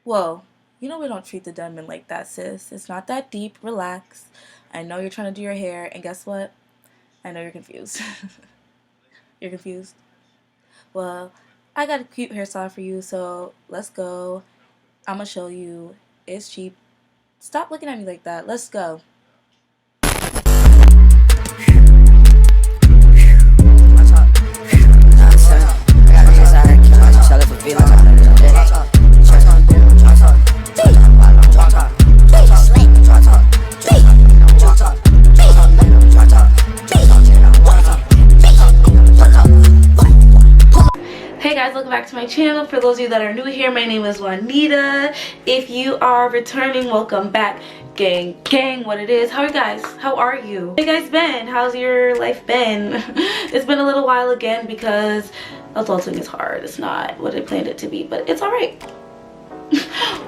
Well, you know we don't treat the dead men like that, sis. It's not that deep. Relax. I know you're trying to do your hair, and guess what? I know you're confused. You're confused? Well, I got a cute hairstyle for you, so let's go. I'm gonna show you. It's cheap. Stop looking at me like that. Let's go. Hey guys, welcome back to my channel. For those of you that are new here, my name is Juanita. If you are returning, welcome back. Gang, what it is. How are you guys? How are you? How you guys been? How's your life been? It's been a little while again because adulting is hard. It's not what I planned it to be, but it's alright.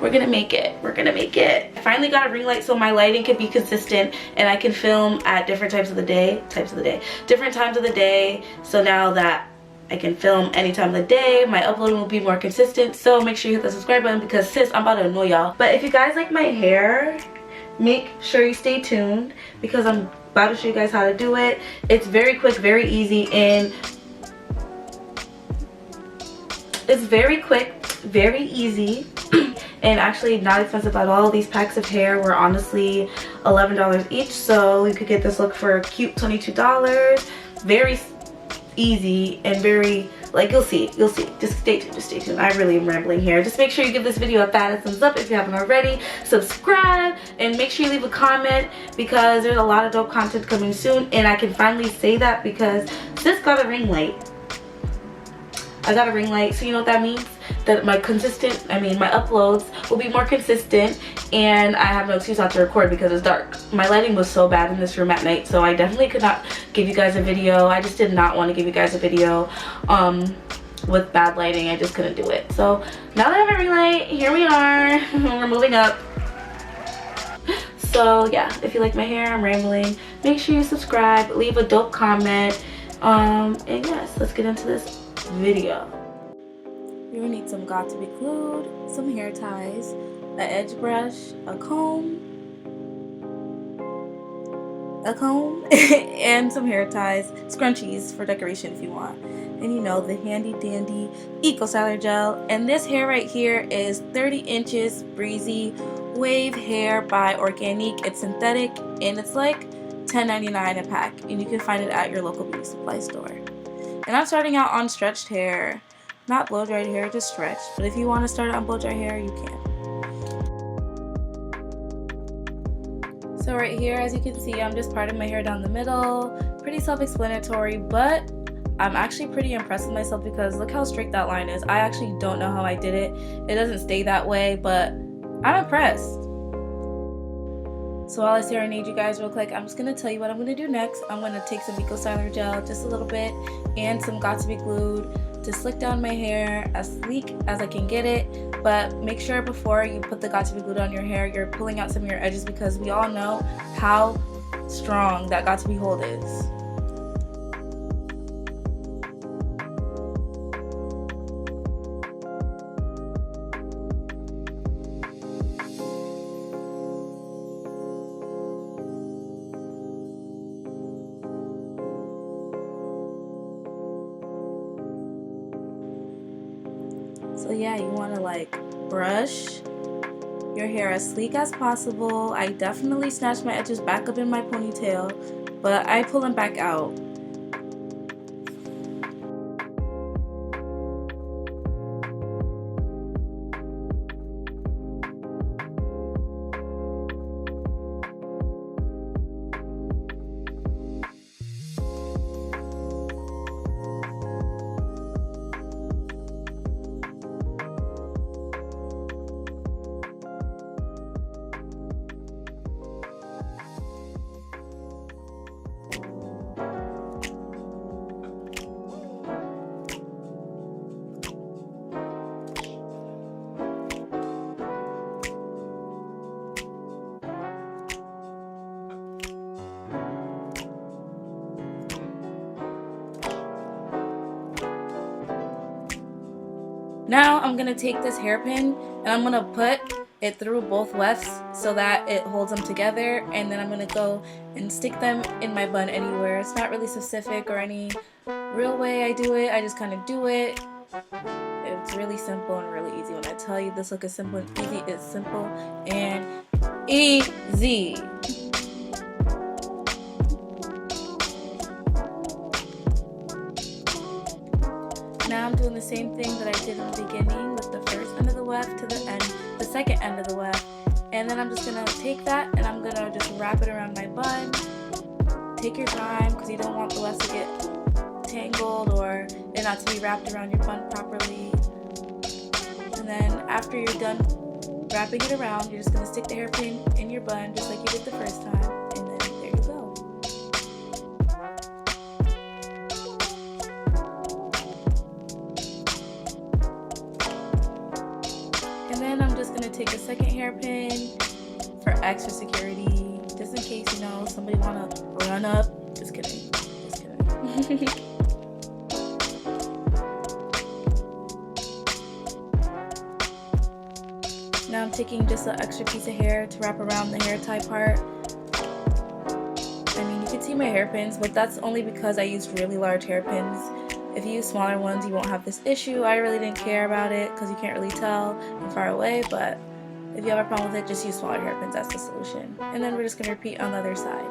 We're gonna make it. We're gonna make it. I finally got a ring light so my lighting can be consistent and I can film at different times of the day. Different times of the day. So now that I can film any time of the day, my uploading will be more consistent. So make sure you hit the subscribe button because sis, I'm about to annoy y'all. But if you guys like my hair, make sure you stay tuned because I'm about to show you guys how to do it. It's very quick, very easy, and it's very quick, very easy, and actually not expensive at all. These packs of hair were honestly $11 each, so you could get this look for a cute $22. Very easy and very, like, you'll see. Just stay tuned. I really am rambling here. Just make sure you give this video a fat thumbs up if you haven't already. Subscribe and make sure you leave a comment because there's a lot of dope content coming soon, and I can finally say that because sis got a ring light. I got a ring light, so you know what that means? That my uploads will be more consistent, and I have no excuse not to record because it's dark. My lighting was so bad in this room at night, so I definitely could not give you guys a video. I just did not want to give you guys a video with bad lighting. I just couldn't do it. So now that I have a ring light, here we are. We're moving up. So yeah, if you like my hair, I'm rambling. Make sure you subscribe, leave a dope comment, and yes, let's get into this video. You're gonna need some got to be glued, some hair ties, an edge brush, a comb, and some hair ties, scrunchies for decoration if you want. And you know, the handy dandy Eco Styler gel. And this hair right here is 30 inches breezy wave hair by Organique. It's synthetic and it's like $10.99 a pack, and you can find it at your local beauty supply store. And I'm starting out on stretched hair, not blow dried hair, just stretched. But if you want to start on blow dried hair, you can. So right here, as you can see, I'm just parting my hair down the middle. Pretty self-explanatory, but I'm actually pretty impressed with myself because look how straight that line is. I actually don't know how I did it. It doesn't stay that way, but I'm impressed. So while I serenade you guys real quick, I'm just going to tell you what I'm going to do next. I'm going to take some Eco Styler gel, just a little bit, and some got to be glued to slick down my hair as sleek as I can get it. But make sure before you put the got to be glued on your hair, you're pulling out some of your edges because we all know how strong that got to be hold is. So yeah, you want to like brush your hair as sleek as possible. I definitely snatch my edges back up in my ponytail, but I pull them back out. Now I'm gonna take this hairpin and I'm gonna put it through both wefts so that it holds them together, and then I'm gonna go and stick them in my bun anywhere. It's not really specific or any real way I do it. I just kind of do it. It's really simple and really easy. When I tell you this look is simple and easy, it's simple and easy. Now I'm doing the same thing that I did in the beginning with the first end of the weft to the end, the second end of the weft. And then I'm just gonna take that and I'm gonna just wrap it around my bun. Take your time because you don't want the wefts to get tangled or it not to be wrapped around your bun properly. And then after you're done wrapping it around, you're just gonna stick the hairpin in your bun just like you did the first time. And then there you go. And then I'm just gonna take a second hairpin for extra security, just in case, you know, somebody wanna run up. Just kidding. Just kidding. Now I'm taking just an extra piece of hair to wrap around the hair tie part. I mean, you can see my hairpins, but that's only because I used really large hairpins. If you use smaller ones, you won't have this issue. I really didn't care about it because you can't really tell from far away, but if you have a problem with it, just use smaller hairpins. That's the solution. And then we're just going to repeat on the other side.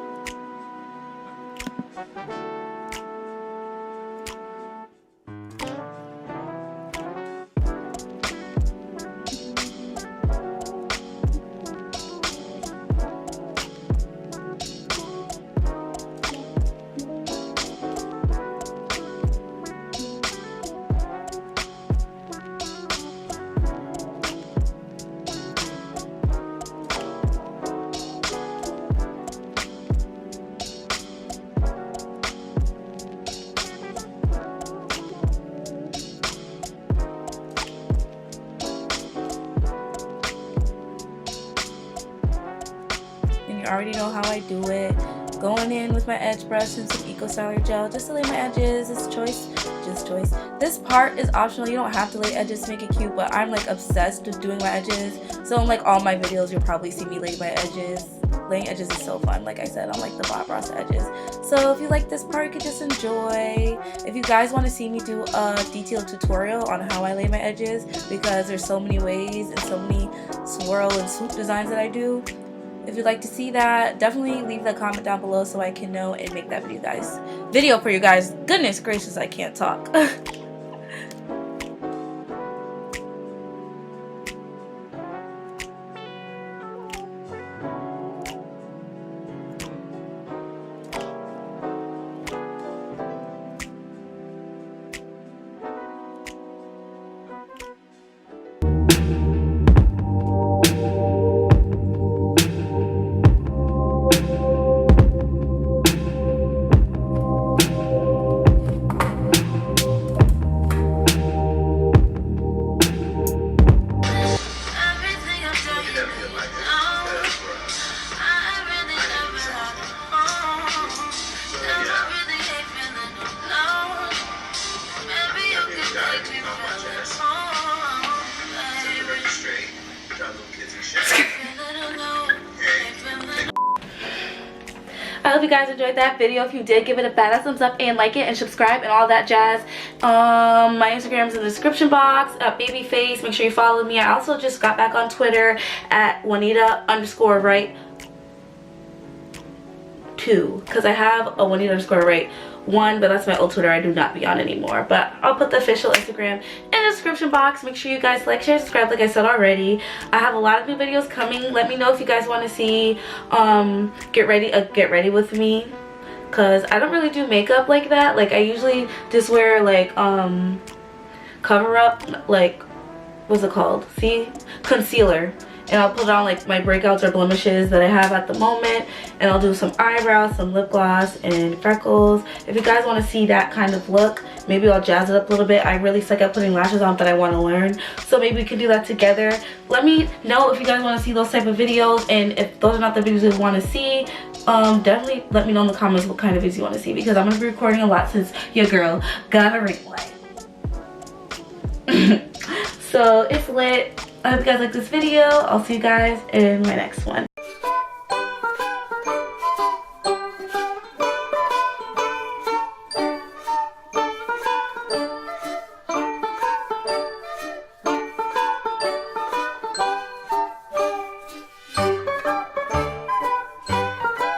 You already know how I do it. Going in with my edge brush and some Eco Styler gel just to lay my edges. It's choice, just choice. This part is optional. You don't have to lay edges to make it cute, but I'm like obsessed with doing my edges. So in like all my videos, you'll probably see me lay my edges. Laying edges is so fun. Like I said, I'm like the Bob Ross edges. So if you like this part, you could just enjoy. If you guys want to see me do a detailed tutorial on how I lay my edges, because there's so many ways and so many swirl and swoop designs that I do. If you'd like to see that, definitely leave the comment down below so I can know and make that video for you guys. Goodness gracious, I can't talk. I hope you guys enjoyed that video. If you did, give it a badass thumbs up and like it and subscribe and all that jazz. My Instagram's in the description box at babyfase. Make sure you follow me. I also just got back on Twitter at juanita_right2, because I have a juanita_right1, but that's my old Twitter. I do not be on anymore. But I'll put the official Instagram in the description box. Make sure you guys like, share, subscribe like I said already. I have a lot of new videos coming. Let me know if you guys want to see get ready with me, because I don't really do makeup like that. Like I usually just wear like cover up, like what's it called, see, concealer, and I'll put on like my breakouts or blemishes that I have at the moment, and I'll do some eyebrows, some lip gloss, and freckles. If you guys want to see that kind of look, maybe I'll jazz it up a little bit. I really suck at putting lashes on, but I want to learn, so maybe we can do that together. Let me know if you guys want to see those type of videos, and if those are not the videos you want to see, definitely let me know in the comments what kind of videos you want to see, because I'm going to be recording a lot since your girl got a ring light. So it's lit. I hope you guys like this video. I'll see you guys in my next one.